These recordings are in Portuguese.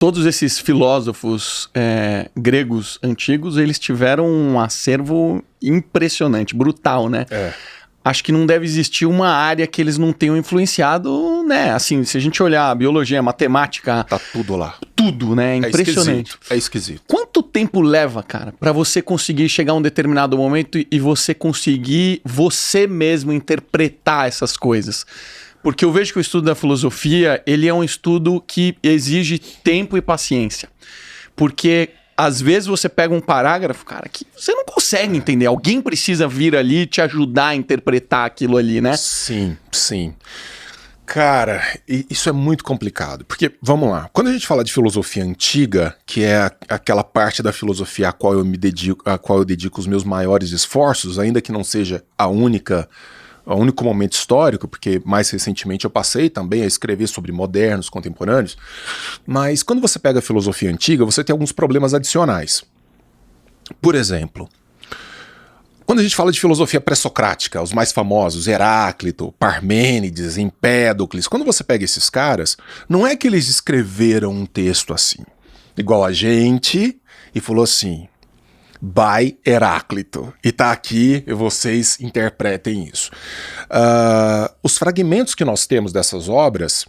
todos esses filósofos gregos antigos, eles tiveram um acervo impressionante, brutal, né? Acho que não deve existir uma área que eles não tenham influenciado, né? Assim, se a gente olhar a biologia, a matemática... Tá tudo lá. Tudo, né? Impressionante. É esquisito. Quanto tempo leva, cara, pra você conseguir chegar a um determinado momento e você conseguir você mesmo interpretar essas coisas? Porque eu vejo que o estudo da filosofia, ele é um estudo que exige tempo e paciência. Porque às vezes você pega um parágrafo, cara, que você não consegue entender. Alguém precisa vir ali e te ajudar a interpretar aquilo ali, né? Sim, sim. Cara, isso é muito complicado. Porque, vamos lá, quando a gente fala de filosofia antiga, que é aquela parte da filosofia a qual eu dedico os meus maiores esforços, ainda que não seja o único momento histórico, porque mais recentemente eu passei também a escrever sobre modernos, contemporâneos, mas quando você pega a filosofia antiga, você tem alguns problemas adicionais. Por exemplo, quando a gente fala de filosofia pré-socrática, os mais famosos, Heráclito, Parmênides, Empédocles, quando você pega esses caras, não é que eles escreveram um texto assim, igual a gente, e falou assim... by Heráclito. E tá aqui, vocês interpretem isso. Os fragmentos que nós temos dessas obras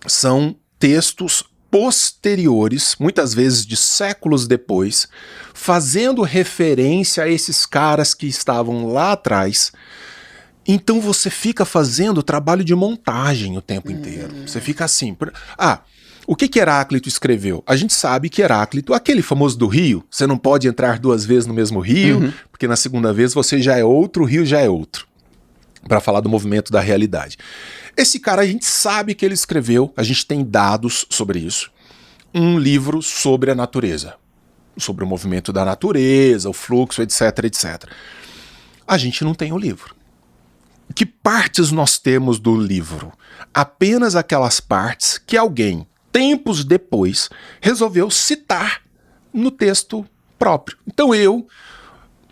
são textos posteriores, muitas vezes de séculos depois, fazendo referência a esses caras que estavam lá atrás. Então você fica fazendo trabalho de montagem o tempo inteiro. Você fica assim... O que Heráclito escreveu? A gente sabe que Heráclito, aquele famoso do rio, você não pode entrar 2 vezes no mesmo rio, porque na segunda vez você já é outro, o rio já é outro. Para falar do movimento da realidade. Esse cara a gente sabe que ele escreveu, a gente tem dados sobre isso, um livro sobre a natureza. Sobre o movimento da natureza, o fluxo, etc, etc. A gente não tem o livro. Que partes nós temos do livro? Apenas aquelas partes que alguém... tempos depois, resolveu citar no texto próprio. Então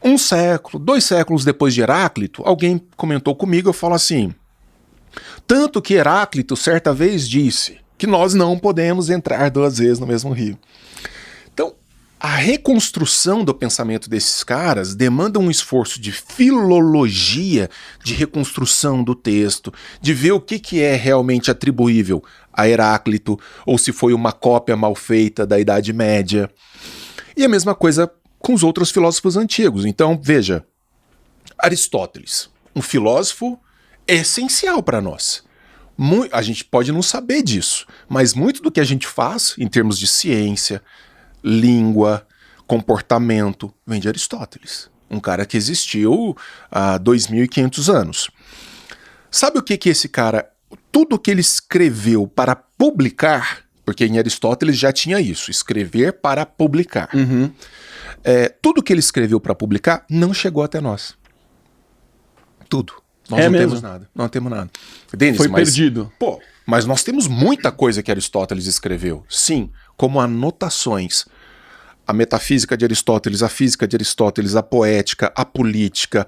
um século, 2 séculos depois de Heráclito, alguém comentou comigo, eu falo assim, tanto que Heráclito certa vez disse que nós não podemos entrar 2 vezes no mesmo rio. Então, a reconstrução do pensamento desses caras demanda um esforço de filologia, de reconstrução do texto, de ver o que é realmente atribuível a Heráclito, ou se foi uma cópia mal feita da Idade Média. E a mesma coisa com os outros filósofos antigos. Então, veja, Aristóteles, um filósofo essencial para nós. A gente pode não saber disso, mas muito do que a gente faz, em termos de ciência, língua, comportamento, vem de Aristóteles. Um cara que existiu há 2.500 anos. Sabe o que esse cara... Tudo que ele escreveu para publicar, porque em Aristóteles já tinha isso, escrever para publicar. Tudo que ele escreveu para publicar não chegou até nós. Tudo. Nós não temos nada. Não temos nada. Denis, foi perdido. Mas nós temos muita coisa que Aristóteles escreveu. Sim, como anotações. A metafísica de Aristóteles, a física de Aristóteles, a poética, a política...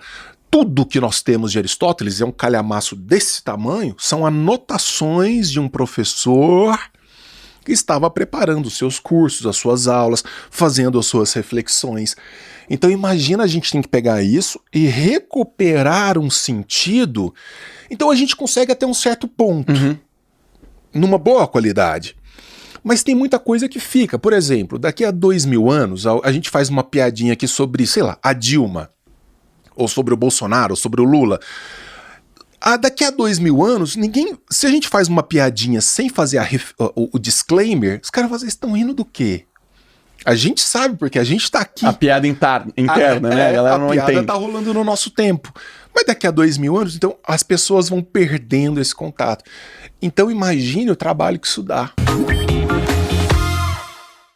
Tudo que nós temos de Aristóteles é um calhamaço desse tamanho, são anotações de um professor que estava preparando os seus cursos, as suas aulas, fazendo as suas reflexões. Então imagina, a gente tem que pegar isso e recuperar um sentido. Então a gente consegue até um certo ponto, numa boa qualidade. Mas tem muita coisa que fica. Por exemplo, daqui a 2.000 anos, a gente faz uma piadinha aqui sobre, sei lá, a Dilma, ou sobre o Bolsonaro, ou sobre o Lula. Daqui a 2.000 anos, se a gente faz uma piadinha sem fazer o disclaimer, os caras vão dizer, estão rindo do quê? A gente sabe, porque a gente tá aqui. A piada interna, né? A galera não entende. A piada tá rolando no nosso tempo. Mas daqui a 2.000 anos, então, as pessoas vão perdendo esse contato. Então imagine o trabalho que isso dá.